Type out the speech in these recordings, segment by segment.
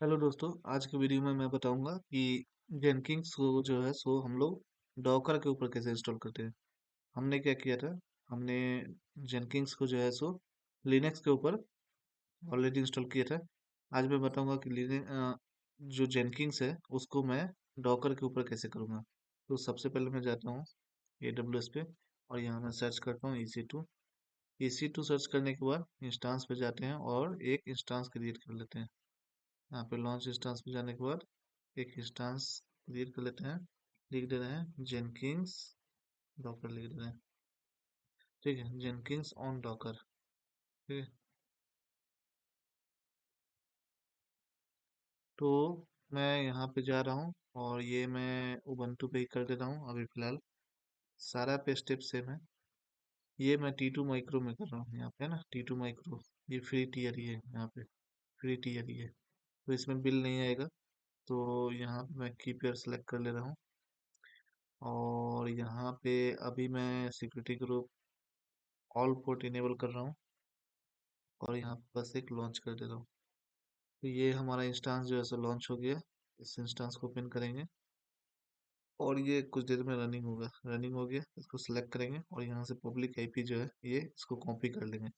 Hello दोस्तों, आज के वीडियो में मैं बताऊंगा कि जेनकिंस को जो है सो हम लोग डॉकर के ऊपर कैसे इंस्टॉल करते हैं। हमने क्या किया था, हमने जेनकिंस को जो है सो लिनक्स के ऊपर ऑलरेडी इंस्टॉल किया था। आज मैं बताऊंगा कि जो जेनकिंस है उसको मैं डॉकर के ऊपर कैसे करूंगा। तो सबसे पहले मैं जाता हूँ AWS पे और यहाँ मैं सर्च करता हूँ EC2 सर्च करने के बाद इंस्टांस पे जाते हैं और एक इंस्टांस क्रिएट कर लेते हैं। यहाँ पे लॉन्च इंस्टांस पे जाने के बाद एक इंस्टांस क्रिएट कर लेते हैं। लिख दे रहे हैं जेनकिंस डॉकर, लिख दे रहे हैं। ठीक है, जेनकिंस ऑन डॉकर। ठीक है, तो मैं यहाँ पे जा रहा हूँ और ये मैं उबंटू पे ही कर दे रहा हूँ अभी फिलहाल। सारा पे स्टेप सेम है। ये मैं T2 माइक्रो में कर रहा हूँ, यहाँ पे है ना T2 माइक्रो। ये फ्री टीयर ही है, यहाँ पे फ्री टीयर ही है, तो इसमें बिल नहीं आएगा। तो यहाँ पे मैं कीपैड सेलेक्ट कर ले रहा हूँ और यहाँ पे अभी मैं security group all port enable कर रहा हूँ और यहाँ पे बस एक लॉन्च कर दे रहा हूँ। तो ये हमारा इंस्टांस जो है सो लॉन्च हो गया। इस इंस्टांस को ओपन करेंगे और ये कुछ देर में रनिंग होगा। रनिंग हो गया, इसको सिलेक्ट करेंगे और यहाँ से पब्लिक आईपी जो है ये इसको कॉपी कर लेंगे।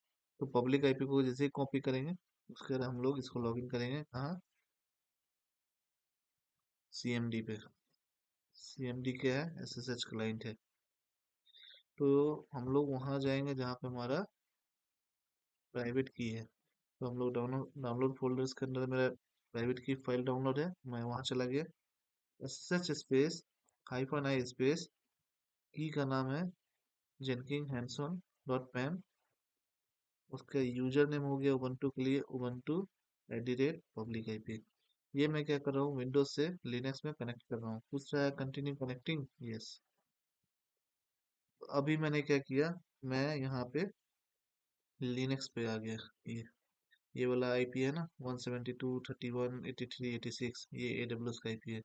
तो पब्लिक आईपी को जैसे ही कॉपी करेंगे उसके बाद हम लोग इसको लॉगिन करेंगे कहाँ, CMD पे। CMD क्या है, SSH क्लाइंट है। तो हम लोग वहाँ जाएंगे जहाँ पे हमारा प्राइवेट की है। तो हम लोग डाउनलोड डाउनलोड फोल्डर्स के अंदर मेरा प्राइवेट की फाइल डाउनलोड है, मैं वहाँ चला गया। SSH स्पेस -i स्पेस की का नाम है जेनकिन हैंडसॉन डॉट पैम। उसका यूजर नेम हो गया उबंटू के लिए उबंटू @पब्लिक आईपी। ये मैं क्या कर रहा हूँ, विंडोज से लिनक्स में कनेक्ट कर रहा हूँ। पूछ रहा है कंटिन्यू कनेक्टिंग, यस। अभी मैंने क्या किया, मैं यहाँ पे लिनक्स पे आ गया। ये वाला आईपी है ना 172.31.83.86, ये AWS का आईपी है।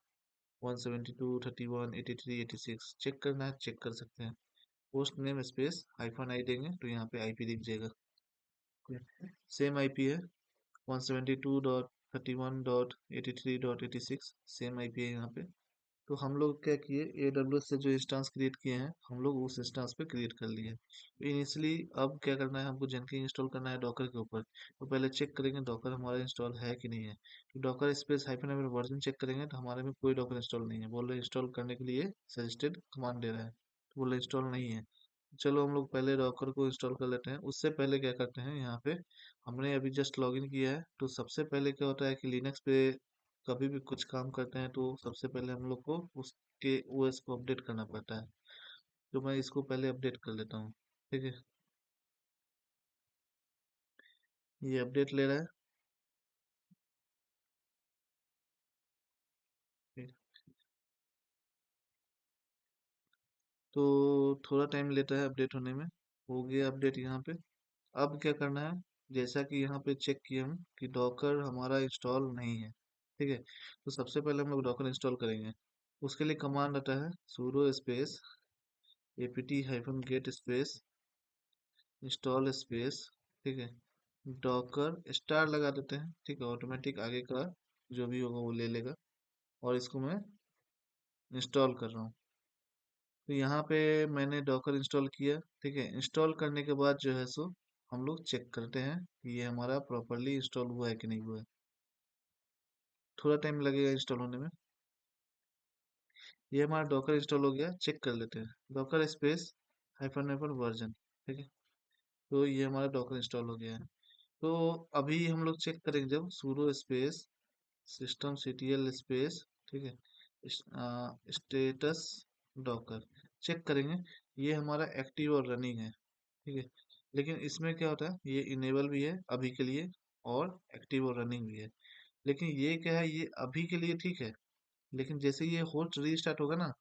172.31.83.86 चेक करना है, चेक कर सकते हैं। पोस्ट नेम स्पेस -i देंगे तो यहाँ पे आईपी दिख जाएगा। सेम आईपी है 172.31.83.86, सेम आईपी है यहाँ पे। तो हम लोग क्या किए, AWS से जो इंस्टांस क्रिएट किए हैं हम लोग उस इंस्टांस पे क्रिएट कर लिए। इनिशियली अब क्या करना है, हमको जेनकिन इंस्टॉल करना है डॉकर के ऊपर। तो पहले चेक करेंगे डॉकर हमारा इंस्टॉल है कि नहीं है। तो डॉकर स्पेस -, वर्जन चेक करेंगे तो हमारे में कोई डॉकर इंस्टॉल नहीं है। बोल रहे इंस्टॉल करने के लिए सजेस्टेड कमांड दे रहा है, तो बोल रहे इंस्टॉल नहीं है। चलो हम लोग पहले डॉकर को इंस्टॉल कर लेते हैं। उससे पहले क्या करते हैं, यहाँ पे हमने अभी जस्ट लॉगिन किया है तो सबसे पहले क्या होता है कि लिनक्स पे कभी भी कुछ काम करते हैं तो सबसे पहले हम लोग को उसके OS को अपडेट करना पड़ता है। तो मैं इसको पहले अपडेट कर लेता हूँ। ठीक है, ये अपडेट ले रहा है। ठीक, तो थोड़ा टाइम लेता है अपडेट होने में। हो गया अपडेट यहाँ पे। अब क्या करना है, जैसा कि यहाँ पे चेक किया हम कि डॉकर हमारा इंस्टॉल नहीं है। ठीक है, तो सबसे पहले हम लोग डॉकर इंस्टॉल करेंगे। उसके लिए कमांड आता है sudo space apt-get space install space. ठीक है, डॉकर स्टार लगा देते हैं। ठीक है, ऑटोमेटिक आगे का जो भी होगा वो ले लेगा। और इसको मैं इंस्टॉल कर रहा हूँ। तो यहाँ पे मैंने डॉकर इंस्टॉल किया। ठीक है, इंस्टॉल करने के बाद जो है सो हम लोग चेक करते हैं कि ये हमारा प्रॉपरली इंस्टॉल हुआ है कि नहीं हुआ है। थोड़ा टाइम लगेगा इंस्टॉल होने में। ये हमारा डॉकर इंस्टॉल हो गया, चेक कर लेते हैं। Docker space -, version. ठीक है, तो ये हमारा डॉकर इंस्टॉल हो गया है। तो अभी हम लोग चेक करेंगे जब sudo स्पेस systemctl स्पेस, ठीक है, स्टेटस डॉकर चेक करेंगे। ये हमारा एक्टिव और रनिंग है। ठीक है, लेकिन इसमें क्या होता है, ये इनेबल भी है अभी के लिए और एक्टिव और रनिंग भी है। लेकिन ये क्या है, ये अभी के लिए ठीक है, लेकिन जैसे ये होस्ट रीस्टार्ट होगा ना,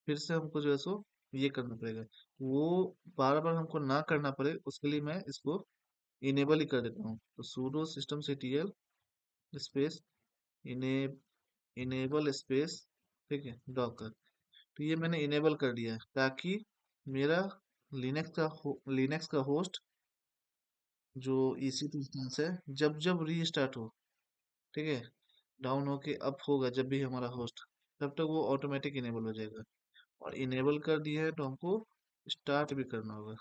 फिर से हमको जो है सो ये करना पड़ेगा। वो बार बार हमको ना करना पड़े उसके लिए मैं इसको इनेबल ही कर देता हूँ। तो sudo systemctl स्पेस इने इनेबल स्पेस, ठीक है, डॉकर। तो ये मैंने इनेबल कर दिया है ताकि मेरा लिनक्स का होस्ट जो EC2 इंस्टेंस है जब जब रीस्टार्ट हो, ठीक है, डाउन होके अप होगा जब भी हमारा होस्ट, तब तक वो ऑटोमेटिक इनेबल हो जाएगा। और इनेबल कर दिया है तो हमको स्टार्ट भी करना होगा।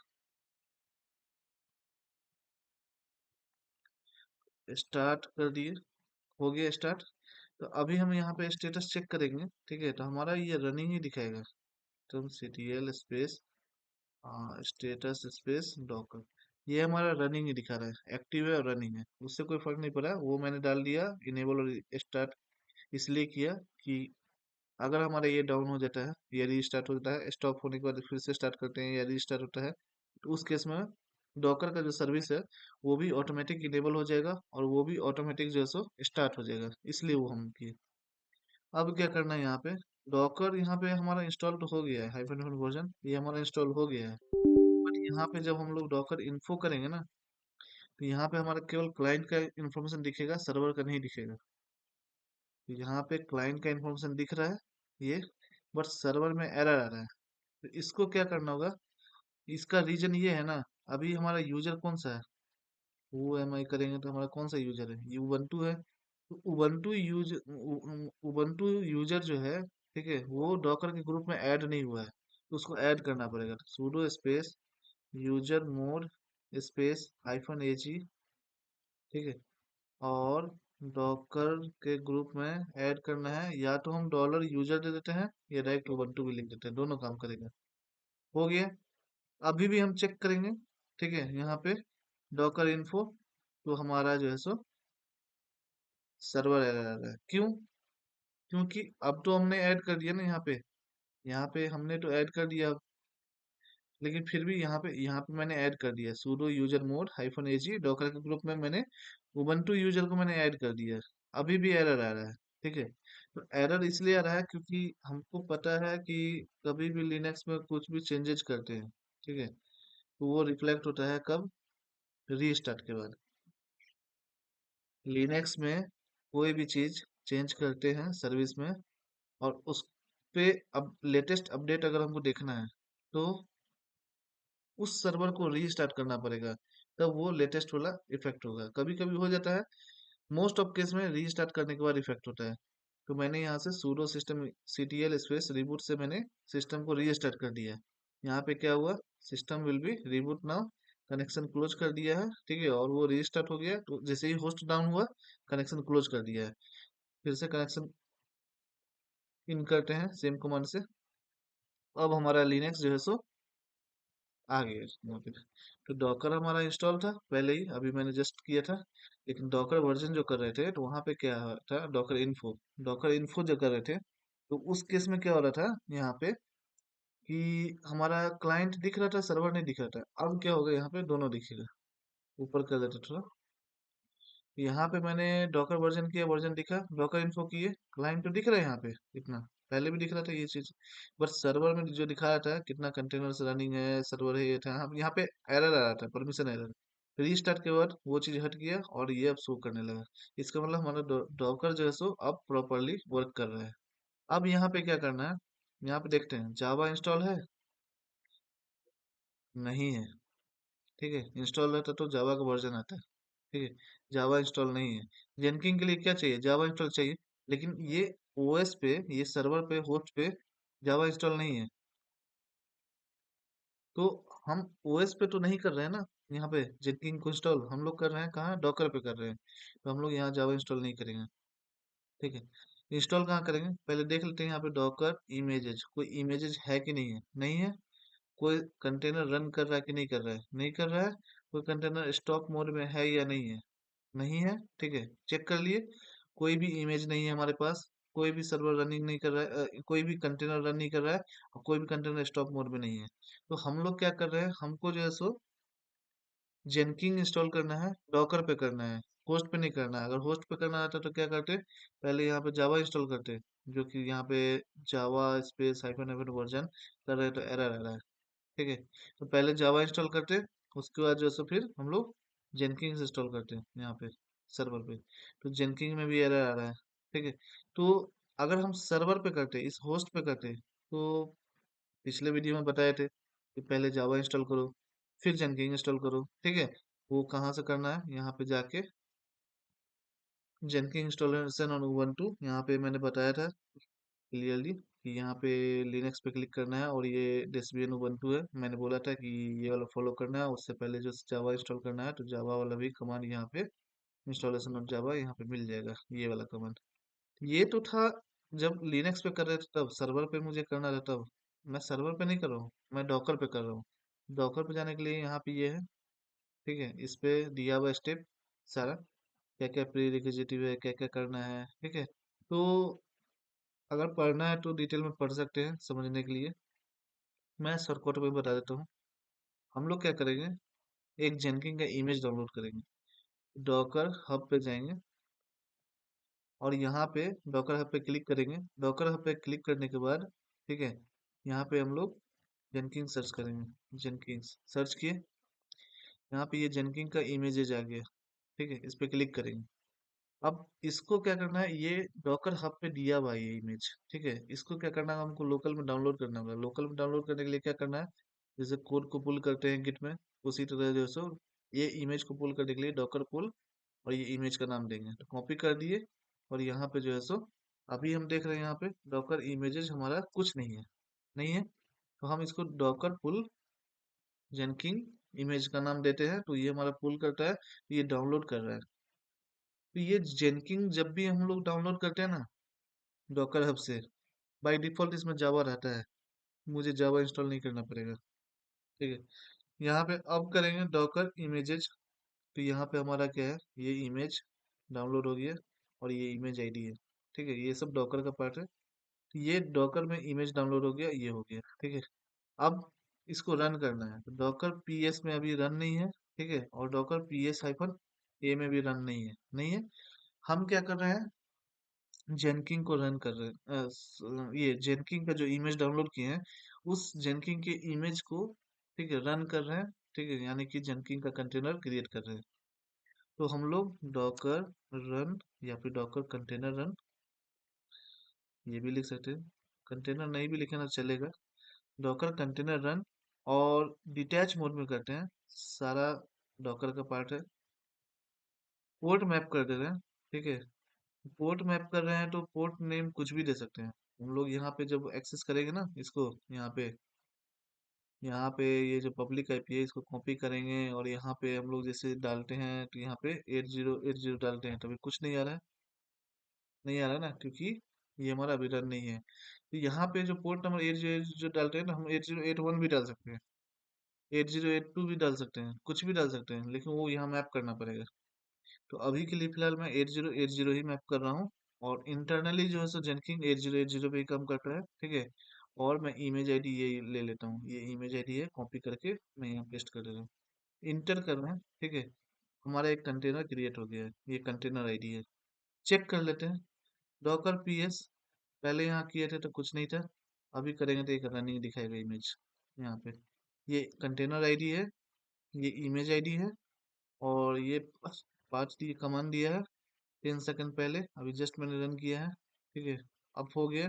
स्टार्ट कर दिए, हो गया स्टार्ट। तो अभी हम यहाँ पे स्टेटस चेक करेंगे, ठीक है, तो हमारा ये रनिंग ही दिखाएगा। तो हम ctl space status space Docker, ये हमारा रनिंग ही दिखा रहा है, एक्टिव है और रनिंग है, उससे कोई फर्क नहीं पड़ा, वो मैंने डाल दिया इनेबल और स्टार्ट इसलिए किया कि अगर हमारा ये डाउन हो जाता है या रीस्टार्ट हो जाता है, स्टॉप होने के बाद फिर से स्टार्ट करते हैं या रीस्टार्ट होता है, तो उस केस में डॉकर का जो सर्विस है वो भी ऑटोमेटिक इनेबल हो जाएगा और वो भी ऑटोमेटिक जो है सो स्टार्ट हो जाएगा, इसलिए वो हम किए। अब क्या करना है यहाँ पे, डॉकर यहाँ पे हमारा इंस्टॉल तो हो गया है, हाइफन वर्जन ये हमारा इंस्टॉल हो गया है। बट यहाँ पे जब हम लोग डॉकर इन्फो करेंगे ना, तो यहाँ पे हमारा केवल क्लाइंट का इंफॉर्मेशन दिखेगा, सर्वर का नहीं दिखेगा। तो यहाँ पे क्लाइंट का इंफॉर्मेशन दिख रहा है ये, बट सर्वर में एरर आ रहा है। तो इसको क्या करना होगा, इसका रीजन ये है ना, अभी हमारा यूजर कौन सा है, वो एम आई करेंगे तो हमारा कौन सा यूजर है, ये उबंटू है। तो उबंटू यूजर जो है, ठीक है, वो डॉकर के ग्रुप में ऐड नहीं हुआ है, तो उसको ऐड करना पड़ेगा। sudo space user mode space -ag, ठीक है, और डॉकर के ग्रुप में ऐड करना है, या तो हम डॉलर यूजर दे देते हैं या डायरेक्ट उबंटू भी लिख देते हैं, दोनों काम करेगा। हो गया। अभी भी हम चेक करेंगे, ठीक है, यहाँ पे डॉकर इन्फो, तो हमारा जो है सो सर्वर एरर आ रहा है, क्यों? क्योंकि अब तो हमने ऐड कर दिया ना यहाँ पे हमने तो ऐड कर दिया, लेकिन फिर भी यहाँ पे मैंने ऐड कर दिया sudo user mode -ag, Docker के ग्रुप में मैंने उबंटू यूजर को मैंने ऐड कर दिया। अभी भी एरर आ रहा है, ठीक है, तो एरर इसलिए आ रहा है क्योंकि हमको पता है कि कभी भी लिनक्स में कुछ भी चेंजेस करते हैं, ठीक है, तो वो रिफ्लेक्ट होता है कब, रीस्टार्ट के बाद। लिनक्स में कोई भी चीज चेंज करते हैं सर्विस में, और उस पे अब लेटेस्ट अपडेट अगर हमको देखना है, तो उस सर्वर को रीस्टार्ट करना पड़ेगा, तब वो लेटेस्ट वाला इफेक्ट होगा। कभी कभी हो जाता है, मोस्ट ऑफ केस में रीस्टार्ट करने के बाद इफेक्ट होता है। तो मैंने यहाँ से pseudo system ctl space reboot से मैंने सिस्टम को रीस्टार्ट कर दिया। यहाँ पे क्या हुआ, system will be reboot now, connection close कर दिया है, ठीक है, और वो रीस्टार्ट हो गया, तो जैसे ही होस्ट डाउन हुआ कनेक्शन क्लोज कर दिया है। फिर से कनेक्शन इन करते हैं सेम कमांड से। अब हमारा लिनक्स जो है सो आ गया यहाँ पे। तो डॉकर हमारा इंस्टॉल था पहले ही, अभी मैंने जस्ट किया था, लेकिन डॉकर वर्जन जो कर रहे थे तो वहाँ पे क्या था, डॉकर इन्फो जो कर रहे थे, तो उस केस में क्या हो रहा था यहाँ पे कि हमारा क्लाइंट दिख रहा था, सर्वर नहीं दिख रहा था। अब क्या होगा, यहाँ पे दोनों दिखेगा, ऊपर कर देते थोड़ा। यहाँ पे मैंने डॉकर वर्जन किया, वर्जन दिखा, डॉकर इन्फो किए, क्लाइंट तो दिख रहा है यहाँ पे इतना, पहले भी दिख रहा था ये चीज, बट सर्वर में जो दिखा रहा था कितना कंटेनर्स रनिंग है, सर्वर है, ये था, यहाँ पे एरर आ रहा था, परमिशन एरर। रीस्टार्ट के बाद वो चीज हट गया और ये अब शो करने लगा। इसका मतलब हमारा डॉकर जो है सो अब प्रॉपरली वर्क कर रहा है। अब यहाँ पे क्या करना है, यहाँ पे देखते हैं जावा इंस्टॉल है, नहीं है, ठीक है, इंस्टॉल रहता तो जावा का वर्जन आता है, ठीक है, जावा इंस्टॉल नहीं है। जेनकिन के लिए क्या चाहिए, जावा इंस्टॉल चाहिए, लेकिन ये ओएस पे, ये सर्वर पे, होस्ट पे जावा इंस्टॉल नहीं है। तो हम ओएस पे तो नहीं कर रहे हैं ना, यहाँ पे जेनकिन को इंस्टॉल हम लोग कर रहे हैं कहाँ, डॉकर पे कर रहे हैं, तो हम लोग यहाँ जावा इंस्टॉल नहीं करेंगे, ठीक है। इंस्टॉल कहाँ करेंगे, पहले देख लेते हैं यहाँ पे डॉकर इमेजेस, कोई इमेजेस है कि नहीं है, नहीं है। कोई कंटेनर रन कर रहा है कि नहीं कर रहा है, नहीं कर रहा है। कोई कंटेनर स्टॉप मोड में है या नहीं है, नहीं है, ठीक है, चेक कर लिए। कोई भी इमेज नहीं है हमारे पास, कोई भी सर्वर रनिंग नहीं कर रहा है, कोई भी कंटेनर रन नहीं कर रहा है, और कोई भी कंटेनर स्टॉप मोड में नहीं है। तो हम लोग क्या कर रहे हैं, हमको जो है सो जेनकिन इंस्टॉल करना है, डॉकर पे करना है, होस्ट पे नहीं करना है। अगर होस्ट पे करना रहता तो क्या करते, पहले यहाँ पे जावा इंस्टॉल करते, जो कि यहाँ पे Java space hyphen hyphen version कर रहे हैं, तो एरर आ रहा है, ठीक है। तो पहले जावा इंस्टॉल करते, उसके बाद जो है सो फिर हम लोग जेनकिंस इंस्टॉल करते हैं यहाँ पे सर्वर पे। तो जेनकिंस में भी एरर आ रहा है, ठीक है। तो अगर हम सर्वर पे करते, इस होस्ट पे करते, तो पिछले वीडियो में बताए थे कि पहले जावा इंस्टॉल करो, फिर जेनकिंस इंस्टॉल करो, ठीक है। वो कहाँ से करना है, यहाँ पे जाके जेनकिन इंस्टॉलेशन ऑन उबंटू, यहाँ पे मैंने बताया था क्लियरली कि यहाँ पे लिनक्स पे क्लिक करना है और ये डेसिबियन उबंटू है। मैंने बोला था कि ये वाला फॉलो करना है, उससे पहले जो जावा इंस्टॉल करना है तो जावा वाला भी कमांड यहाँ पे इंस्टॉलेशन ऑफ जावा यहाँ पे मिल जाएगा, ये वाला कमांड। ये तो था जब लिनक्स पे कर रहे थे, तब सर्वर पे मुझे करना था तब। मैं सर्वर पे नहीं कर रहा हूँ, मैं डॉकर पे कर रहा हूँ। डॉकर पे जाने के लिए यहाँ पे ये है, ठीक है, इस पे दिया हुआ स्टेप सारा, क्या क्या प्री रिक्विजिटिव है, क्या क्या करना है, ठीक है। तो अगर पढ़ना है तो डिटेल में पढ़ सकते हैं समझने के लिए। मैं शॉर्टकट में बता देता हूँ। हम लोग क्या करेंगे, एक जेनकिन का इमेज डाउनलोड करेंगे, डॉकर हब पे जाएंगे और यहाँ पे डॉकर हब पे क्लिक करेंगे। डॉकर हब पे क्लिक करने के बाद, ठीक है, यहाँ पे हम लोग जेनकिन सर्च करेंगे। जेनकिन सर्च किए, यहाँ पे ये जेनकिन का इमेजेज आ गया, ठीक है, इस पे क्लिक करेंगे। अब इसको क्या करना है, ये डॉकर हब पे दिया हुआ है ये इमेज, ठीक है, इसको क्या करना है, हमको लोकल में डाउनलोड करना होगा। लोकल में डाउनलोड करने के लिए क्या करना है, जैसे कोड को पुल करते हैं गिट में, उसी तरह जो सो ये इमेज को पुल करने के लिए डॉकर पुल, और ये इमेज का नाम देंगे तो कॉपी कर दिए। और यहाँ पे जो है सो अभी हम देख रहे हैं यहाँ पे डॉकर इमेजेस हमारा कुछ नहीं है, नहीं है। तो हम इसको डॉकर पुल जेनकिन इमेज का नाम देते हैं, तो ये हमारा पुल करता है, ये डाउनलोड कर रहा है। तो ये जेनकिन जब भी हम लोग डाउनलोड करते हैं ना डॉकर हब से, बाय डिफॉल्ट इसमें जावा रहता है, मुझे जावा इंस्टॉल नहीं करना पड़ेगा, ठीक है। यहाँ पे अब करेंगे डॉकर इमेजेस, तो यहाँ पे हमारा क्या है, ये इमेज डाउनलोड हो गया और ये इमेज आईडी है, ठीक है, ये सब डॉकर का पार्ट है। तो ये डॉकर में इमेज डाउनलोड हो गया, ये हो गया, ठीक है। अब इसको रन करना है, तो डॉकर पीएस में अभी रन नहीं है, ठीक है, और डॉकर पीएस हाइफन ए में भी रन नहीं है, नहीं है। हम क्या कर रहे हैं, जेनकिन को रन कर रहे हैं, ये जेनकिन का जो इमेज डाउनलोड किए हैं उस जेनकिन के इमेज को, ठीक है, रन कर रहे हैं, ठीक है, यानी कि जेनकिन का कंटेनर क्रिएट कर रहे हैं। तो हम लोग डॉकर रन या फिर डॉकर कंटेनर रन ये भी लिख सकते हैं, कंटेनर नहीं भी लिखे ना चलेगा। डॉकर कंटेनर रन और डिटैच मोड में करते हैं, सारा डॉकर का पार्ट है। पोर्ट मैप कर दे रहे हैं, ठीक है। पोर्ट मैप कर रहे हैं तो पोर्ट नेम कुछ भी दे सकते हैं। हम लोग यहाँ पे जब एक्सेस करेंगे ना इसको, यहाँ पे ये जो पब्लिक आईपी है इसको कॉपी करेंगे और यहाँ पे हम लोग जैसे डालते हैं तो यहाँ पे 8080 डालते हैं तो अभी कुछ नहीं आ रहा है, नहीं आ रहा ना, क्योंकि ये हमारा अभी रन नहीं है। तो यहाँ पे जो पोर्ट नंबर 8080 जो डालते हैं ना, हम 8081 भी डाल सकते हैं, 8082 भी डाल सकते हैं, कुछ भी डाल सकते हैं, लेकिन वो यहाँ मैप करना पड़ेगा। तो अभी के लिए फिलहाल मैं 8080 ही मैप कर रहा हूँ। और इंटरनली जो है सो जेनकिन 8080 पे ही काम करता है, ठीक है। और मैं इमेज आईडी ये ले लेता हूँ, ये इमेज आईडी है, कॉपी करके मैं यहाँ पेस्ट कर देता हूँ। इंटर करना है, ठीक है। हमारा एक कंटेनर क्रिएट हो गया है, ये कंटेनर आईडी है। चेक कर लेते हैं, डॉकर पीएस पहले यहाँ किए थे तो कुछ नहीं था, अभी करेंगे तो एक रनिंग दिखाएगा इमेज यहाँ पे। ये कंटेनर आईडी है, ये इमेज आईडी है, और ये पाँच दिए कमांड दिया है 10 सेकंड पहले, अभी जस्ट मैंने रन किया है, ठीक है। अब हो गया,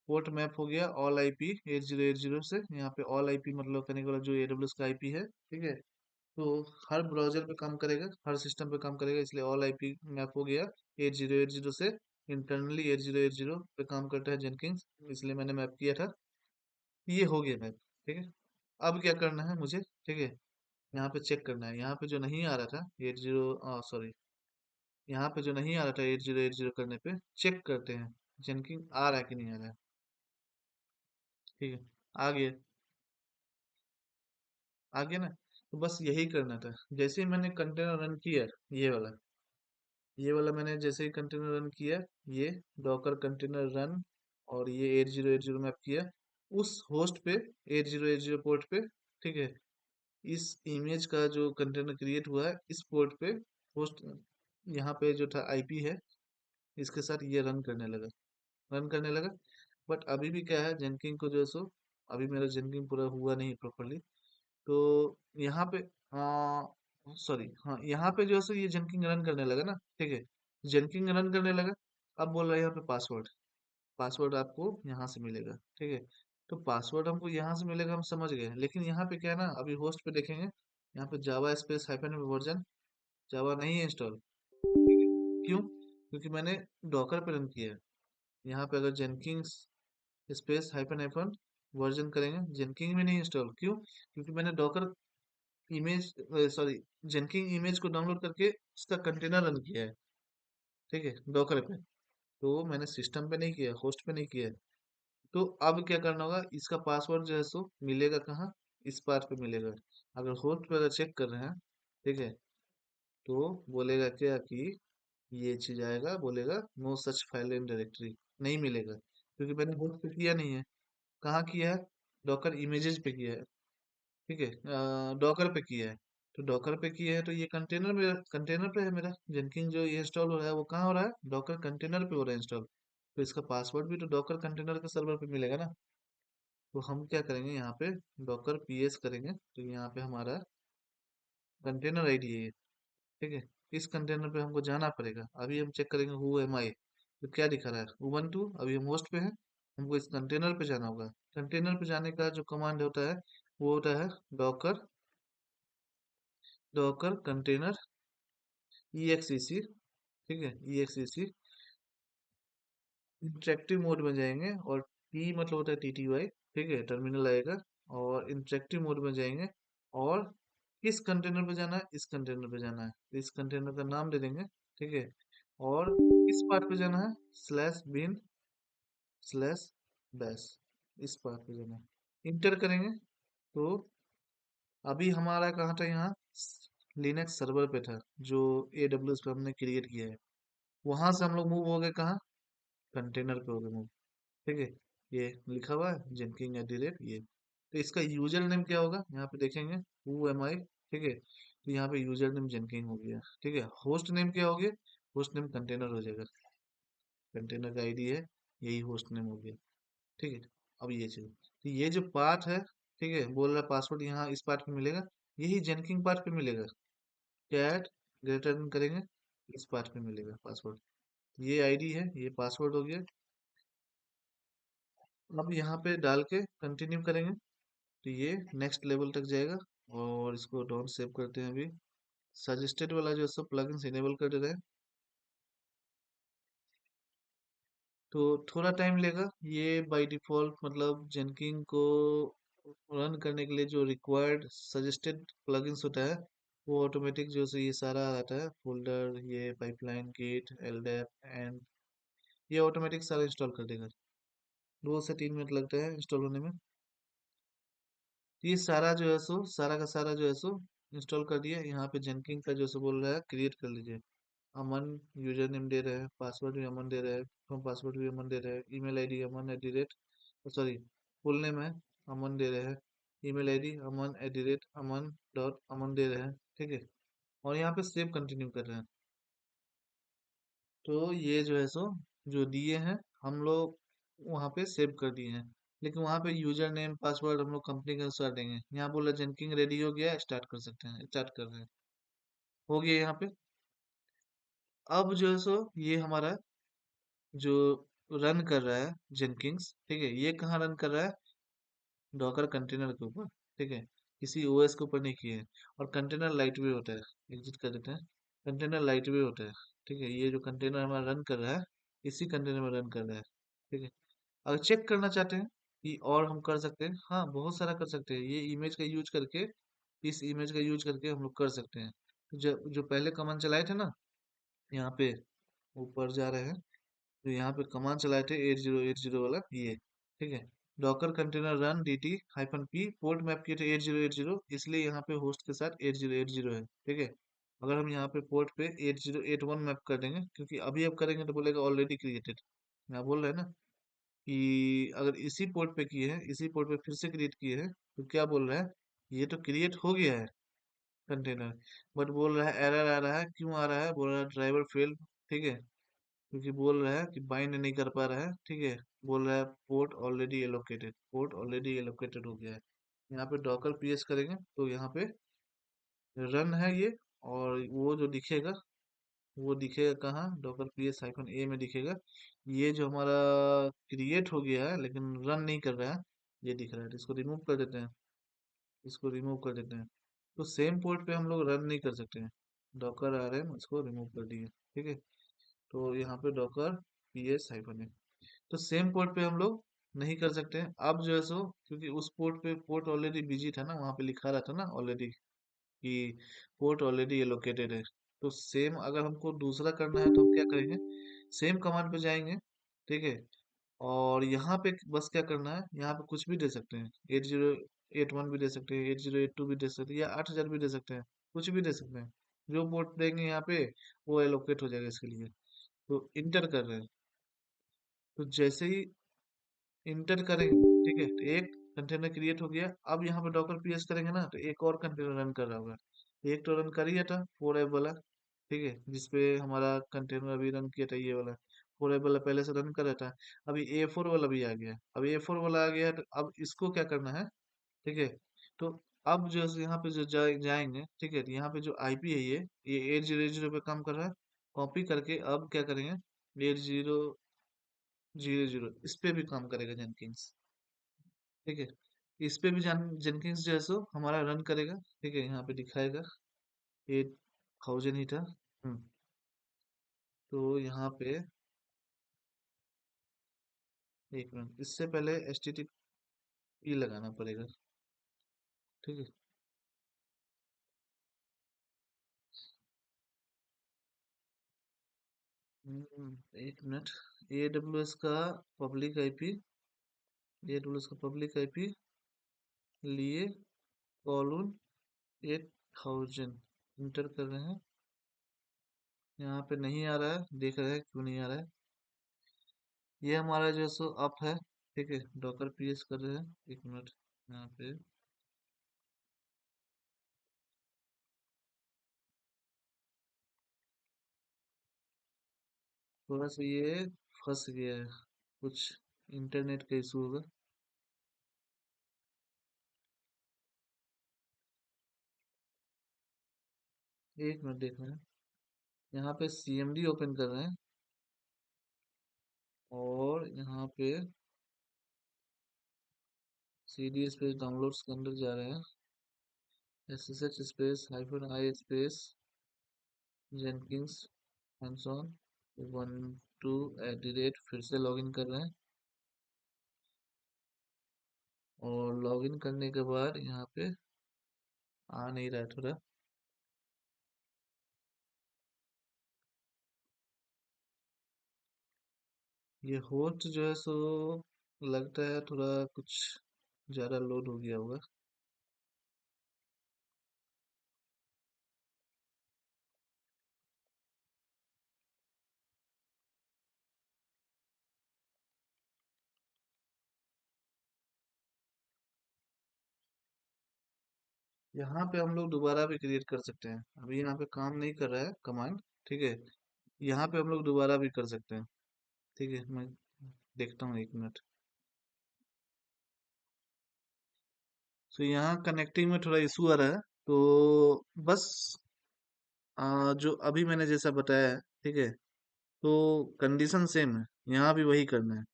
पोर्ट मैप हो गया ऑल आईपी 8080 से, यहाँ पे ऑल आईपी मतलब करने के बाद जो एडब्ल्यूएस का आईपी है, ठीक है। तो हर ब्राउजर पे काम करेगा, हर सिस्टम पे काम करेगा, इसलिए ऑल आईपी मैप हो गया 8080 से। इंटरनली 8080 पे काम करता है जेनकिंस, इसलिए मैंने मैप किया था, ये हो गया मैप, ठीक है। अब क्या करना है मुझे, ठीक है, यहाँ पे चेक करना है, यहाँ पे जो नहीं आ रहा था 80, यहाँ पे जो नहीं आ रहा था 8080 करने पे चेक करते हैं जेनकिन आ रहा है कि नहीं आ रहा है, ठीक है। आ गया, आ गया ना। तो बस यही करना था, जैसे ही मैंने कंटेनर रन किया, ये वाला मैंने जैसे ही कंटेनर रन किया, ये डॉकर कंटेनर रन, और ये 8080 मैप किया उस होस्ट पे, 8080 पोर्ट पे, ठीक है। इस इमेज का जो कंटेनर क्रिएट हुआ है इस पोर्ट पे, होस्ट यहाँ पे जो था आईपी है, इसके साथ ये रन करने लगा। बट अभी भी क्या है, जेनकिन को जो है सो अभी मेरा जेनकिन पूरा हुआ नहीं प्रॉपरली। तो यहाँ पे सॉरी, हाँ, यहाँ पे जो है सो ये जेनकिन रन करने लगा ना, ठीक है। जेनकिन रन करने लगा, अब बोल रहा है यहाँ पे पासवर्ड, पासवर्ड आपको यहाँ से मिलेगा, ठीक है। तो पासवर्ड हमको यहाँ से मिलेगा, हम समझ गए, लेकिन यहाँ पे क्या है ना, अभी होस्ट पे देखेंगे, यहाँ पे जावा स्पेस हाइफन वर्जन जावा नहीं है इंस्टॉल, ठीक है। क्यों? क्योंकि मैंने डॉकर पे रन किया है। यहाँ पे अगर Jenkins space hyphen hyphen version करेंगे, जेनकिंग में नहीं इंस्टॉल, क्यों? क्योंकि मैंने डॉकर इमेज, सॉरी, जेनकिंग इमेज को डाउनलोड करके उसका कंटेनर रन किया है, ठीक है, डॉकर पे। तो मैंने सिस्टम पे नहीं किया, होस्ट पे नहीं किया है। तो अब क्या करना होगा, इसका पासवर्ड जो है सो मिलेगा कहाँ? इस पाथ पे मिलेगा। अगर होस्ट पे अगर चेक कर रहे हैं, ठीक है, तो बोलेगा क्या कि ये चीज आएगा, बोलेगा no such file in directory, नहीं मिलेगा, क्योंकि मैंने होस्ट पे किया नहीं है। कहाँ किया है? डॉकर इमेजेस पे किया है, ठीक है, डॉकर पे किया है। तो डॉकर पे किया है तो ये कंटेनर में, कंटेनर पे है मेरा जेनकिन, जो ये इंस्टॉल हो रहा है वो कहाँ हो रहा है? डॉकर कंटेनर पे हो रहा है इंस्टॉल। तो इसका पासवर्ड भी तो डॉकर कंटेनर के सर्वर पे मिलेगा ना। तो हम क्या करेंगे, यहाँ पे डॉकर पीएस करेंगे, तो यहाँ पे हमारा कंटेनर आईडी है ये, ठीक है। इस कंटेनर पे हमको जाना पड़ेगा। अभी हम चेक करेंगे हु एम आई, तो क्या दिखा रहा है? उबंटू, अभी हम होस्ट पे हैं, हमको इस कंटेनर पे जाना होगा। कंटेनर पे जाने का जो कमांड होता है वो होता है डॉकर, डॉकर कंटेनर EXEC, ठीक है, EXEC। इंटरेक्टिव मोड में जाएंगे और टी मतलब होता है TTY, ठीक है, टर्मिनल आएगा। और इंटरेक्टिव मोड में जाएंगे और किस कंटेनर पे जाना है? इस कंटेनर पे जाना है, तो इस कंटेनर का नाम दे देंगे, ठीक है। और किस पार्ट पे जाना है? स्लैश बिन स्लैश बैश, इस पार्ट पे जाना है, इंटर करेंगे। तो अभी हमारा कहाँ था? यहाँ लिनक्स सर्वर पे था, जो AWS पे हमने क्रिएट किया है। वहां से हम लोग मूव हो गए कहाँ? कंटेनर पे हो गए मूव, ठीक है। ये लिखा हुआ है जेनकिंग एट द रेट ये। तो इसका यूजर नेम क्या होगा? यहाँ पे देखेंगे हु एम आई, ठीक है, तो यहाँ पे यूजर नेम जेनकिंग हो गया, ठीक है। होस्ट नेम क्या हो गया? होस्ट नेम कंटेनर हो जाएगा, कंटेनर का आईडी है, यही होस्ट नेम हो गया, ठीक है। अब ये चीज, तो ये जो पाथ है, ठीक है, बोल रहा पासवर्ड यहाँ इस पार्ट पे मिलेगा, यही जेनकिंग पार्ट पे मिलेगा। कैट ग्रेटर करेंगे, इस पार्ट पे मिलेगा पासवर्ड। ये आईडी है, ये पासवर्ड हो गया। अब यहाँ पे डाल के कंटिन्यू करेंगे, तो ये नेक्स्ट लेवल तक जाएगा। और इसको डोंट सेव करते हैं अभी। सजेस्टेड वाला जो सब प्लगइन्स इनेबल कर दे रहे हैं, तो थोड़ा टाइम लेगा। ये बाय डिफॉल्ट मतलब जेनकिन को रन करने के लिए जो रिक्वायर्ड सजेस्टेड प्लगइन्स होता है, वो ऑटोमेटिक जो से ये सारा आता है फोल्डर, ये पाइपलाइन किट एलडेप एंड, ये ऑटोमेटिक सारा इंस्टॉल कर देगा। 2 से 3 मिनट लगता है इंस्टॉल होने में। ये सारा जो है सो, सारा का सारा जो है सो इंस्टॉल कर दिया। यहाँ पे जेनकिन का जो सो बोल रहा है क्रिएट कर लीजिए। अमन यूजर नेम दे रहे हैं, पासवर्ड भी अमन दे रहे हैं, हम पासवर्ड भी अमन दे रहे हैं, email ID Aman at the rate, sorry, full name है अमन दे रहे हैं, email ID Aman at the rate Aman dot Aman दे रहे हैं, ठीक है। और यहाँ पे सेव कंटिन्यू कर रहे हैं। तो ये जो है सो जो दिए हैं हम लोग वहाँ पे सेव कर दिए हैं। लेकिन वहाँ पे यूजर नेम पासवर्ड हम लोग कंपनी के अनुसार देंगे। यहाँ बोला जेनकिंग रेडी हो गया, स्टार्ट कर सकते हैं, स्टार्ट कर रहे हैं, हो गया यहाँ पे। अब जो है सो ये हमारा जो रन कर रहा है जेनकिंग्स, ठीक है, ये कहाँ रन कर रहा है? डॉकर कंटेनर के ऊपर, ठीक है, किसी ओएस के ऊपर नहीं किए हैं। और कंटेनर लाइट वे होता है, एग्जिट कर देते हैं। कंटेनर लाइट वे होता है, ठीक है, ये जो कंटेनर हमारा रन कर रहा है, इसी कंटेनर में रन कर रहा है, ठीक है। अगर चेक करना चाहते हैं कि और हम कर सकते हैं, हाँ बहुत सारा कर सकते हैं। ये इमेज का यूज करके, इस इमेज का यूज करके हम लोग कर सकते हैं। जो जो पहले कमांड चलाए थे ना, यहाँ पे ऊपर जा रहे हैं, तो यहाँ पे कमांड चलाए थे 8080 वाला ये, ठीक है। Docker container run DT hyphen P, port map किए थे 8080, इसलिए यहाँ पे होस्ट के साथ 8080 है, ठीक है। अगर हम यहाँ पे पोर्ट पे 8081 मैप कर देंगे, क्योंकि अभी अब करेंगे तो बोलेगा ऑलरेडी क्रिएटेड। यहाँ बोल रहे हैं ना कि अगर इसी पोर्ट पे किए हैं, इसी पोर्ट पे फिर से क्रिएट किए हैं, तो क्या बोल रहा है? ये तो क्रिएट हो गया है कंटेनर, बट बोल रहा है एरर आ रहा है। क्यों आ रहा है? बोल रहा है ड्राइवर फेल, ठीक है, क्योंकि बोल रहा है कि बाइंड नहीं कर पा रहा है, ठीक है। बोल रहा है port already allocated, port already allocated हो गया है। यहाँ पे डॉकर पीएस करेंगे तो यहाँ पे रन है ये, और वो जो दिखेगा, वो दिखेगा कहाँ? डॉकर पीएस हाइफन ए में दिखेगा। ये जो हमारा क्रिएट हो गया है लेकिन रन नहीं कर रहा है, ये दिख रहा है, तो इसको रिमूव कर देते हैं, इसको रिमूव कर देते हैं। तो सेम पोर्ट पे हम लोग रन नहीं कर सकते हैं। डॉकर आ रहे हैं, इसको रिमूव कर दिए, ठीक है। तो यहाँ पे डॉकर पी एस हाइफन है। तो सेम पोर्ट पे हम लोग नहीं कर सकते हैं अब जो है सो, क्योंकि उस पोर्ट पे पोर्ट ऑलरेडी बिजी था ना, वहाँ पे लिखा रहा था ना ऑलरेडी कि पोर्ट ऑलरेडी एलोकेटेड है। तो सेम अगर हमको दूसरा करना है तो हम क्या करेंगे, सेम कमांड पे जाएंगे, ठीक है। और यहाँ पे बस क्या करना है, यहाँ पे कुछ भी दे सकते हैं, 8081 भी दे सकते हैं, 8082 भी दे सकते हैं, या 8000 भी दे सकते हैं, कुछ भी दे सकते हैं। जो पोर्ट देंगे यहाँ पे वो एलोकेट हो जाएगा इसके लिए। तो इंटर कर रहे हैं, तो जैसे ही इंटर करेंगे, ठीक है, तो एक कंटेनर क्रिएट हो गया। अब यहाँ पे डॉकर पीएस करेंगे ना, तो एक और कंटेनर रन कर रहा होगा। एक तो रन कर ही था 4F वाला, ठीक है, जिसपे हमारा कंटेनर अभी रन किया था, ये वाला 4F वाला पहले से रन कर रहा था। अभी A4 वाला भी आ गया, अब A4 वाला आ गया, तो अब इसको क्या करना है, ठीक है। तो अब जो है यहाँ पे जो जाएंगे, ठीक है, तो यहाँ पे जो आईपी है, ये 8080 पे काम कर रहा है। कॉपी करके अब क्या करेंगे, 8000 इस पे भी काम करेगा जेनकिंस, ठीक है। इस पे भी जेनकिंस जो है सो हमारा रन करेगा, ठीक है, यहाँ पे दिखाएगा 8000 ही था। हम्म। तो यहाँ पे एक मिनट, इससे पहले एच टी टी पी लगाना पड़ेगा, ठीक है। एक मिनट, ए डब्ल्यू एस का public IP, A W S का पब्लिक आईपी लिए कॉलन 8000 इंटर कर रहे हैं। यहाँ पे नहीं आ रहा है, देख रहे हैं क्यों नहीं आ रहा है। ये हमारा जो है सो अप है, ठीक है, डॉकर पीएस कर रहे हैं, एक मिनट। यहाँ पे थोड़ा सा ये फंस गया है, कुछ इंटरनेट का इशू होगा। एक मिनट देख रहे हैं, यहाँ पे सीएमडी ओपन कर रहे हैं, और यहाँ पे सीडी स्पेस डाउनलोड्स के अंदर जा रहे हैं, SSH space hyphen I space Jenkins hands on 12 फिर से लॉगिन कर रहे हैं। और लॉगिन करने के बाद यहाँ पे आ नहीं रहा है थोड़ा। ये होस्ट जो है सो लगता है थोड़ा कुछ ज्यादा लोड हो गया होगा। यहाँ पे हम लोग दोबारा भी क्रिएट कर सकते हैं, अभी यहाँ पे काम नहीं कर रहा है कमांड, ठीक है। यहाँ पे हम लोग दोबारा भी कर सकते हैं, ठीक है। मैं देखता हूँ, एक मिनट। तो यहाँ कनेक्टिंग में थोड़ा इशू आ रहा है, तो बस जो अभी मैंने जैसा बताया है, ठीक है, तो कंडीशन सेम है, यहाँ भी वही करना है।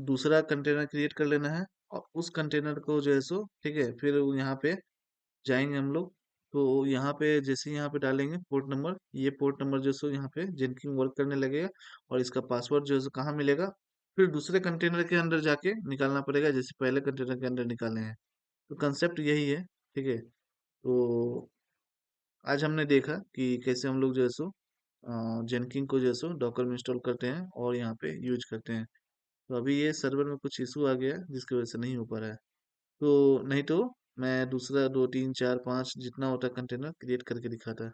दूसरा कंटेनर क्रिएट कर लेना है, और उस कंटेनर को जो है सो, ठीक है, फिर यहाँ पे जाएंगे हम लोग। तो यहाँ पे जैसे ही यहाँ पे डालेंगे पोर्ट नंबर, ये पोर्ट नंबर जो है सो यहाँ पे जेनकिन वर्क करने लगेगा। और इसका पासवर्ड जो है सो कहाँ मिलेगा, फिर दूसरे कंटेनर के अंदर जाके निकालना पड़ेगा, जैसे पहले कंटेनर के अंदर निकाले हैं। तो कंसेप्ट यही है, ठीक है। तो आज हमने देखा कि कैसे हम लोग जो है सो जेनकिन को जो है सो डॉकर में इंस्टॉल करते हैं और यहाँ पे यूज करते हैं। तो अभी ये सर्वर में कुछ इशू आ गया है, जिसकी वजह से नहीं हो पा रहा है। तो नहीं तो मैं दूसरा 2 3 4 5 जितना होता कंटेनर क्रिएट करके दिखाता।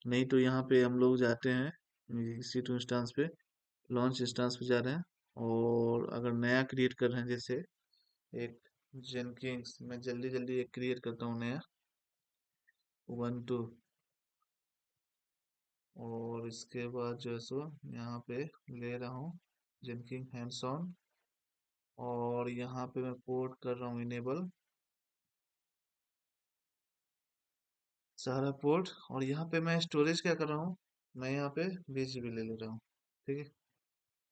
नहीं तो यहाँ पे हम लोग जाते हैं EC2 इंस्टांस पे, लॉन्च इंस्टांस पे जा रहे हैं। और अगर नया क्रिएट कर रहे हैं, जैसे एक जेनकिंस, मैं जल्दी जल्दी एक क्रिएट करता हूँ नया, 12। और इसके बाद जो है सो यहाँ पे ले रहा हूँ जेनकिन हैंड्स ऑन, और यहाँ पे मैं पोर्ट कर रहा हूँ इनेबल सारा पोर्ट। और यहाँ पे मैं स्टोरेज क्या कर रहा हूँ, मैं यहाँ पे 20 GB ले ले रहा हूँ, ठीक है।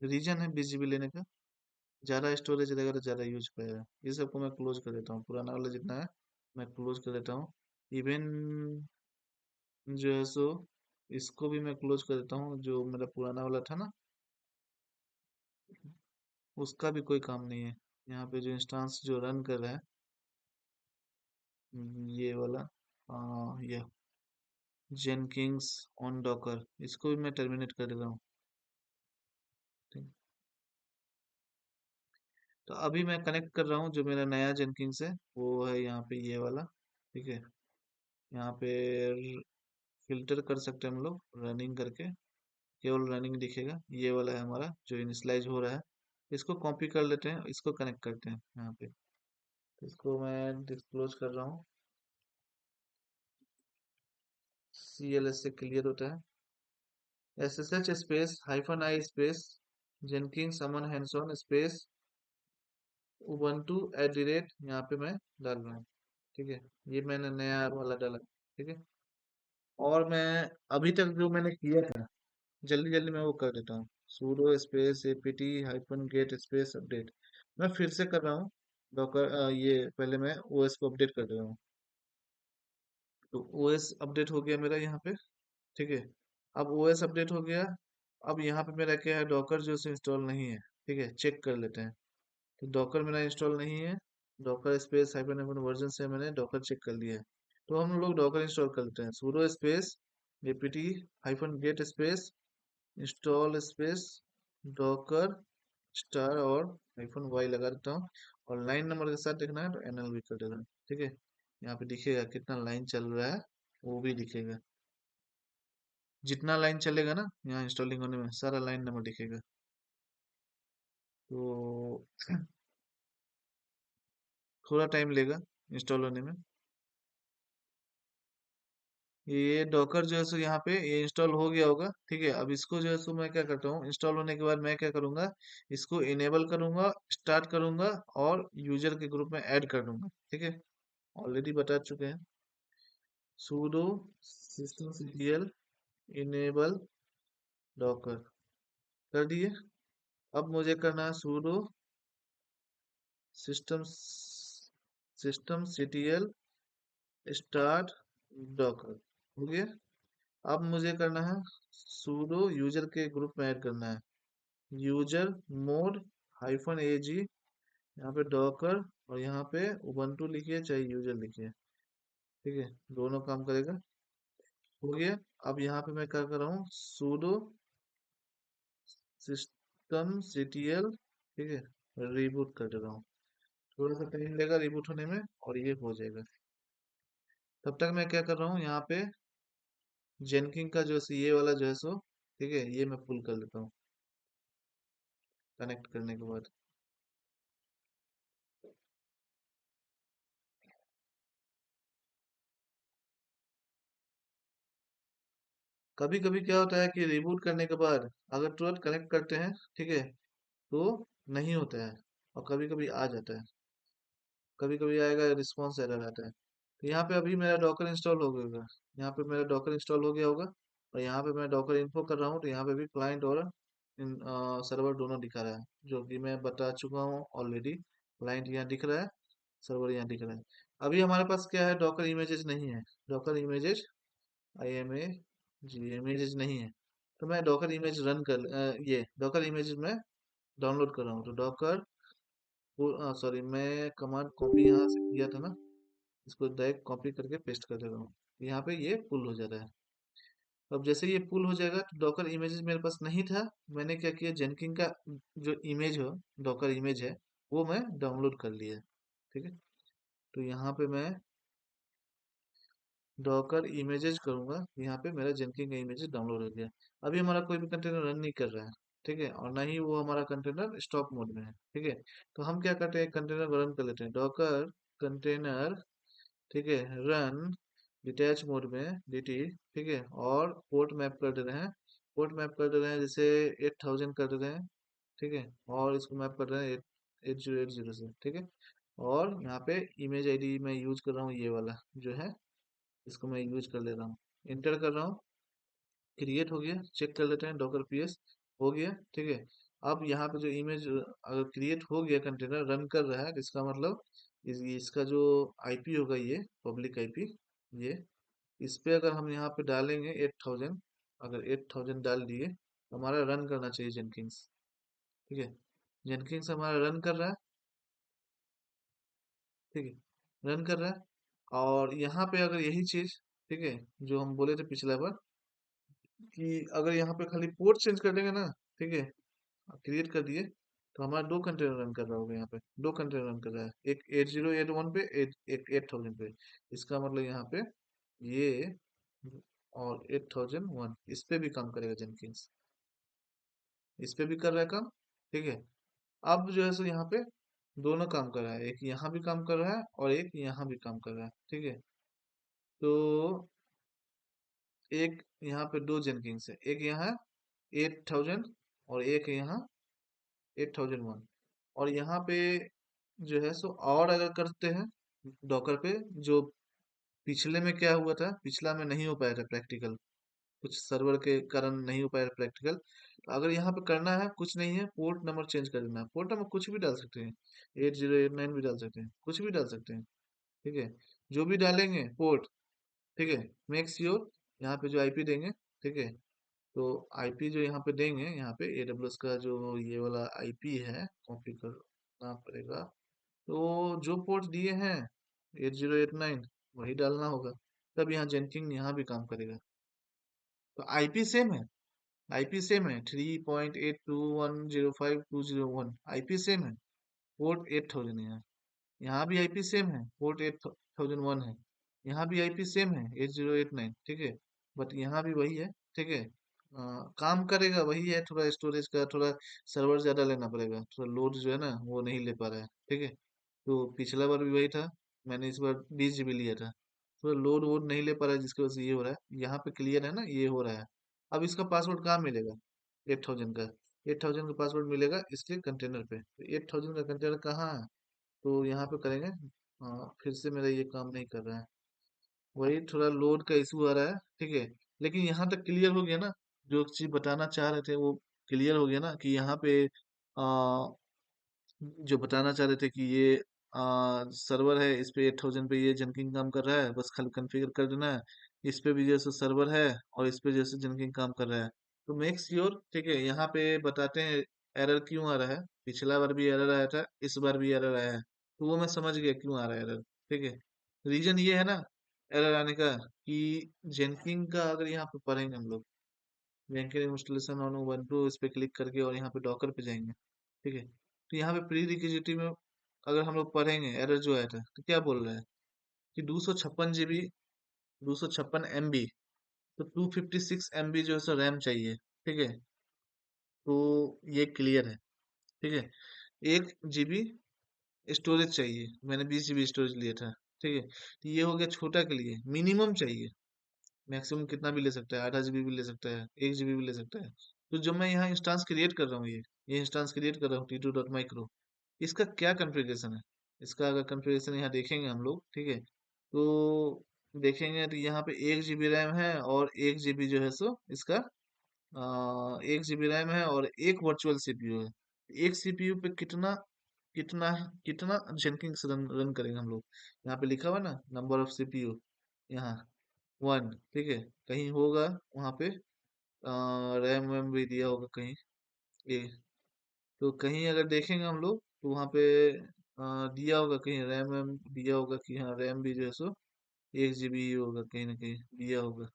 रीजन है 20 GB लेने का, ज़्यादा स्टोरेज रहेगा तो ज़्यादा यूज पाएगा। ये सबको मैं क्लोज कर देता हूँ, पुराना वाला जितना है मैं क्लोज कर देता हूँ। इवन जो है सो इसको भी मैं क्लोज कर देता हूँ, जो मेरा पुराना वाला था ना, उसका भी कोई काम नहीं है। यहाँ पे जो इंस्टेंस जो रन कर रहा है, ये वाला, ये जेनकिंग्स ऑन डॉकर, इसको भी मैं टर्मिनेट कर देता हूँ। ठीक। तो अभी मैं कनेक्ट कर रहा हूँ जो मेरा नया जेनकिंग्स है, वो है यहाँ पे ये वाला। ठीक है। यहाँ पे फिल्टर कर सकते हैं हम लोग रनिंग करके, केवल रनिंग दिखेगा। ये वाला है हमारा जो इनिशियलाइज हो रहा है। इसको कॉपी कर लेते हैं, इसको कनेक्ट करते हैं यहाँ पे। तो इसको मैं डिस्क्लोज कर रहा हूँ। CLS से क्लियर होता है। SSH space -i space Jenkins Suman hands on space Ubuntu @ यहाँ पे मैं डाल रहा हूँ। ठीक है। ये मैंने नया वाला डाला। ठीक है। और मैं अभी तक जो मैंने किया था, जल्दी जल्दी मैं वो कर देता हूँ। sudo space apt -get space update, मैं फिर से कर रहा हूँ। डॉकर ये पहले मैं OS को अपडेट कर दे रहा हूँ। तो OS अपडेट हो गया मेरा यहाँ पे। ठीक है। अब OS अपडेट हो गया। अब यहाँ पे मेरा क्या है, डॉकर जो है इंस्टॉल नहीं है। ठीक है, चेक कर लेते हैं। तो डॉकर मेरा इंस्टॉल नहीं है। डॉकर स्पेस -, वर्जन से मैंने डॉकर चेक कर लिया है। तो हम लोग डॉकर इंस्टॉल करते हैं। sudo space apt-get space install space Docker star और -y लगा देता हूँ। और लाइन नंबर के साथ देखना है तो NL भी कर देना है। ठीक है। यहाँ पे दिखेगा कितना लाइन चल रहा है, वो भी दिखेगा। जितना लाइन चलेगा ना यहाँ इंस्टॉलिंग होने में, सारा लाइन नंबर दिखेगा। तो थोड़ा टाइम लेगा इंस्टॉल होने में। ये डॉकर जो है सो यहाँ पे ये इंस्टॉल हो गया होगा। ठीक है। अब इसको जो है सो मैं क्या करता हूँ, इंस्टॉल होने के बाद मैं क्या करूँगा, इसको इनेबल करूँगा, स्टार्ट करूँगा और यूजर के ग्रुप में ऐड कर दूंगा। ठीक है। ऑलरेडी बता चुके हैं। sudo systemctl enable docker कर दिए। अब मुझे करना है sudo system systemctl start docker, हो गया। अब मुझे करना है sudo यूजर के ग्रुप में ऐड करना है। यूजर मोड -ag, यहाँ पे डॉकर और यहाँ पे उबंटू लिखिए चाहे यूजर लिखिए। ठीक है, दोनों काम करेगा। हो गया। अब यहाँ पे मैं क्या कर रहा हूँ, sudo सिस्टम सीटीएल, ठीक है, रिबूट कर दे रहा हूँ। थोड़ा सा टाइम लेगा रिबूट होने में और ये हो जाएगा। तब तक मैं क्या कर रहा हूँ, यहाँ पे जेनकिन का जो ये वाला जो है सो, ठीक है, ये मैं पुल कर लेता हूँ कनेक्ट करने के बाद। कभी कभी क्या होता है कि रिबूट करने के बाद अगर तुरंत कनेक्ट करते हैं, ठीक है, तो नहीं होता है। और कभी कभी आ जाता है, कभी कभी आएगा रिस्पॉन्स एरर आता है। तो यहाँ पे अभी मेरा डॉकर इंस्टॉल हो गया होगा। यहाँ पे मेरा डॉकर इंस्टॉल हो गया होगा। और यहाँ पे मैं डॉकर इन्फो कर रहा हूँ तो यहाँ पे भी क्लाइंट और सर्वर दोनों दिखा रहा है, जो कि मैं बता चुका हूँ ऑलरेडी। क्लाइंट यहाँ दिख रहा है, सर्वर यहाँ दिख रहा है। अभी हमारे पास क्या है, डॉकर इमेजेस नहीं है। डॉकर इमेजेस जी इमेजेस नहीं है। तो मैं डॉकर इमेज रन कर ये डॉकर इमेजेस में डाउनलोड कर रहा हूँ। तो डॉकर, सॉरी, मैं कमांड कॉपी यहाँ से किया था ना, इसको डायरेक्ट कॉपी करके पेस्ट कर दे रहा हूँ। यहाँ पे ये पुल हो जा रहा है। अब जैसे ये पुल हो जाएगा तो डॉकर इमेजेस मेरे पास नहीं था। मैंने क्या किया, जेनकिन का जो इमेज हो, डॉकर इमेज है, वो मैं डाउनलोड कर लिया। ठीक है। तो यहाँ पे मैं डॉकर इमेजेस करूंगा, यहाँ पे मेरा जेनकिन का इमेजेस डाउनलोड हो गया। अभी हमारा कोई भी कंटेनर रन नहीं कर रहा है। ठीक है। और ना ही वो हमारा कंटेनर स्टॉप मोड में है। ठीक है। तो हम क्या करते हैं, कंटेनर को रन कर लेते हैं। डॉकर कंटेनर, ठीक है, रन डिटैच मोड में dt। ठीक है। और पोर्ट मैप कर दे रहे हैं, पोर्ट मैप कर दे रहे हैं जैसे 8000 कर दे रहे हैं। ठीक है। और इसको मैप कर रहे हैं 8080 से। ठीक है। और यहाँ पे इमेज आईडी मैं यूज कर रहा हूँ, ये वाला जो है, इसको मैं यूज कर ले रहा हूँ। इंटर कर रहा हूँ, क्रिएट हो गया। चेक कर लेते हैं, डॉकर पीएस हो गया। ठीक है। अब यहाँ पे जो इमेज अगर क्रिएट हो गया, कंटेनर रन कर रहा है, इसका मतलब इसका जो आईपी होगा, ये पब्लिक आईपी, ये इस पे अगर हम यहाँ पे डालेंगे 8000, अगर 8000 डाल दिए तो हमारा रन करना चाहिए जेनकिंस। ठीक है, जेनकिंस हमारा रन कर रहा है। ठीक है, रन कर रहा है। और यहाँ पे अगर यही चीज, ठीक है, जो हम बोले थे पिछला बार कि अगर यहाँ पे खाली पोर्ट चेंज कर देंगे ना, ठीक है, क्रिएट कर दिए, तो हमारा दो कंटेनर रन कर रहा होगा यहाँ पे, दो कंटेनर रन कर रहा है, एक 8081 पे, एक 8000 पे। इसका मतलब यहाँ पे ये और 8001 इस पे भी काम करेगा जेनकिंस, इस पे भी कर रहा है काम। ठीक है, अब जो है सो यहाँ पे दोनों काम कर रहा है, एक यहाँ भी काम कर रहा है और एक यहाँ भी काम कर रहा है। ठीक है, तो एक यहाँ पे दो जेनकिंस है, एक यहाँ 8000 और एक यहाँ 8001। और यहाँ पे जो है सो और अगर करते हैं डॉकर पे, जो पिछले में क्या हुआ था, पिछला में नहीं हो पाया था प्रैक्टिकल, कुछ सर्वर के कारण नहीं हो पाया प्रैक्टिकल। तो अगर यहाँ पे करना है, कुछ नहीं है, पोर्ट नंबर चेंज कर देना है, पोर्ट नंबर कुछ भी डाल सकते हैं, 8089 भी डाल सकते हैं, कुछ भी डाल सकते हैं। ठीक है, जो भी डालेंगे पोर्ट, ठीक है, मेक श्योर यहाँ पे जो आईपी देंगे, ठीक है, तो आईपी जो यहाँ पे देंगे, यहाँ पे एडब्ल्यूएस का जो ये वाला आईपी है, कॉपी करना पड़ेगा। तो जो पोर्ट दिए हैं 8089 वही डालना होगा, तब यहाँ जेनकिंग यहाँ भी काम करेगा। तो आईपी सेम है, आईपी सेम है, 3.82105201 आईपी सेम है, पोर्ट 8000 है। यहाँ भी आईपी सेम है, पोर्ट 8001 है। यहाँ भी आईपी सेम है, 8089। ठीक है, बट यहाँ भी वही है। ठीक है, काम करेगा वही है, थोड़ा स्टोरेज का थोड़ा सर्वर ज्यादा लेना पड़ेगा, थोड़ा लोड जो है ना वो नहीं ले पा रहा है। ठीक है, तो पिछला बार भी वही था, मैंने इस बार 20 GB लिया था, थोड़ा लोड वोड नहीं ले पा रहा है, जिसकी वजह से ये हो रहा है। यहाँ पे क्लियर है ना, ये हो रहा है। अब इसका पासवर्ड कहाँ मिलेगा, 8000 का, 8000 का पासवर्ड मिलेगा इसके कंटेनर पे। 8000 का कंटेनर कहाँ है, तो यहाँ पे करेंगे। फिर से मेरा ये काम नहीं कर रहा है, वही थोड़ा लोड का इशू आ रहा है। ठीक है, लेकिन यहाँ तक क्लियर हो गया ना, जो चीज बताना चाह रहे थे वो क्लियर हो गया ना, कि यहाँ पे जो बताना चाह रहे थे कि ये सर्वर है, इस पे 8000 पे ये जनकिंग काम कर रहा है, बस खाली कॉन्फ़िगर कर देना है। इस पे भी जैसे सर्वर है और इस पे जैसे जनकिंग काम कर रहा है, तो मेक श्योर। ठीक है, यहाँ पे बताते हैं एरर क्यों आ रहा है, पिछला बार भी एरर आया था, इस बार भी एरर आया है, तो वो मैं समझ गया क्यों आ रहा है एरर। ठीक है, रीजन ये है ना एरर आने का, कि जेनकिंग का अगर यहाँ पे पढ़ेंगे हम लोग, जेनकिंग इंस्टॉलेशन ऑन उबंटू, इस पे क्लिक करके और यहाँ पे डॉकर पे जाएंगे। ठीक है, तो यहाँ पे प्री रिक्विजिटी में अगर हम लोग पढ़ेंगे एरर जो आया था, तो क्या बोल रहा है कि 256 GB, 256 MB, तो 256 MB जो है सो रैम चाहिए। ठीक है, तो ये क्लियर है। ठीक है, 1 GB स्टोरेज चाहिए, मैंने 20 GB स्टोरेज लिया था। ठीक है, तो ये हो गया छोटा के लिए मिनिमम चाहिए, मैक्सिमम कितना भी ले सकता है, आधा जीबी भी ले सकता है, 1 GB भी ले सकता है। तो जब मैं यहाँ इंस्टांस क्रिएट कर रहा हूँ, ये इंस्टांस क्रिएट कर रहा हूँ t2.micro, इसका क्या कॉन्फ़िगरेशन है, इसका अगर कॉन्फ़िगरेशन यहाँ देखेंगे हम लोग, ठीक है, तो देखेंगे तो यहाँ पे 1 GB रैम है और 1 GB जो है सो इसका 1 GB रैम है और एक वर्चुअल सीपीयू है। एक सीपीयू पे कितना कितना कितना जेनकिंस रन करेंगे हम लोग, यहाँ पे लिखा हुआ ना नंबर ऑफ सीपीयू, यहाँ 1। ठीक है, कहीं होगा वहाँ पे रैम वैम भी दिया होगा कहीं, ए, तो कहीं अगर देखेंगे हम लोग तो वहाँ पे दिया होगा कहीं रैम वैम दिया होगा, कि हाँ रैम भी जो है सो 1 GB ही होगा, कहीं ना कहीं दिया होगा।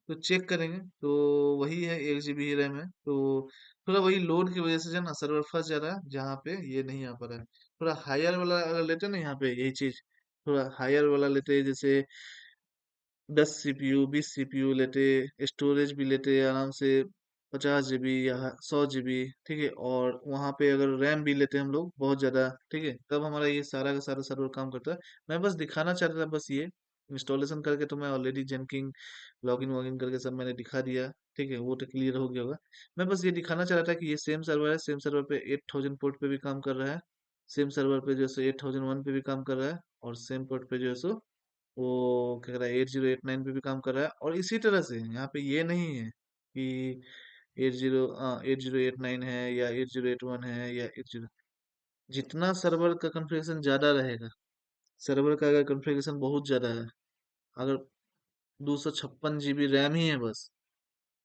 तो चेक करेंगे तो वही है, 1 GB ही रैम है। तो थोड़ा वही लोड की वजह से जो है ना सर्वर फंस जा रहा है, जहाँ पे ये नहीं आ पा रहा है। थोड़ा हायर वाला अगर लेते हैं ना, यहाँ पे यही चीज थोड़ा हायर वाला लेते हैं, जैसे 10 CPU 20 CPU लेते, स्टोरेज भी लेते आराम से 50 GB या 100 GB। ठीक है, और वहाँ पे अगर रैम भी लेते हम लोग बहुत ज़्यादा, ठीक है, तब हमारा ये सारा का सारा सर्वर काम करता है। मैं बस दिखाना चाह रहा था, बस ये इंस्टॉलेशन करके तो मैं ऑलरेडी जेनकिंग लॉगिन वॉगिन करके सब मैंने दिखा दिया। ठीक है, वो तो क्लियर हो गया होगा। मैं बस ये दिखाना चाह रहा था कि ये सेम सर्वर है, सेम सर्वर पे 8000 पोर्ट पे भी काम कर रहा है, सेम सर्वर पे जो है 8001 पे भी काम कर रहा है, और सेम पोर्ट पे जो है सो वो क्या कह रहा है 8089 पे भी काम कर रहा है। और इसी तरह से यहाँ पे ये नहीं है कि 8089 है या 8081 है या 80, जितना सर्वर का कॉन्फ़िगरेशन ज्यादा रहेगा, सर्वर का अगर कॉन्फ़िगरेशन बहुत ज्यादा है, अगर 256 GB रैम ही है बस,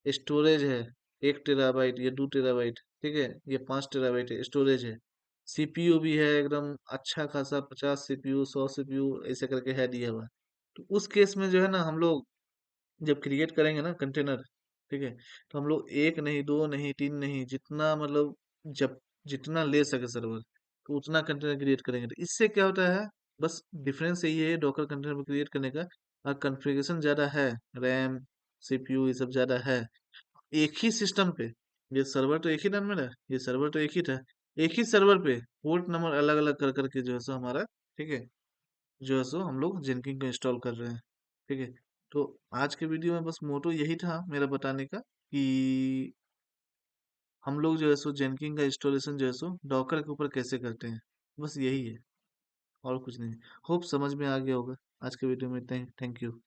स्टोरेज है 1 टेराबाइट या 2 टेराबाइट, ठीक है, ये 5 टेराबाइट है स्टोरेज है। सीपीयू भी है एकदम अच्छा खासा, 50 सीपीयू 100 सीपीयू ऐसे करके है दिया हुआ। तो उस केस में जो है ना हम लोग जब क्रिएट करेंगे ना कंटेनर, ठीक है, तो हम लोग एक नहीं, दो नहीं, तीन नहीं, जितना मतलब जब जितना ले सके सर्वर, तो उतना कंटेनर क्रिएट करेंगे। तो इससे क्या होता है, बस डिफरेंस यही है डॉकर कंटेनर में क्रिएट करने का। और कॉन्फ़िगरेशन ज़्यादा है, रैम, सीपीयू ये सब ज़्यादा है एक ही सिस्टम पे। ये सर्वर तो एक ही रन में रहा, ये सर्वर तो एक ही था, एक ही सर्वर पे पोर्ट नंबर अलग अलग कर करके जो है सो हमारा, ठीक है, जो है सो हम लोग जेनकिन को इंस्टॉल कर रहे हैं, ठीक है। तो आज के वीडियो में बस मोटो यही था मेरा बताने का कि हम लोग जो है सो जेनकिन का इंस्टॉलेशन जो है सो डॉकर के ऊपर कैसे करते हैं, बस यही है और कुछ नहीं। होप समझ में आ गया होगा। आज के वीडियो में इतना ही। Thank you.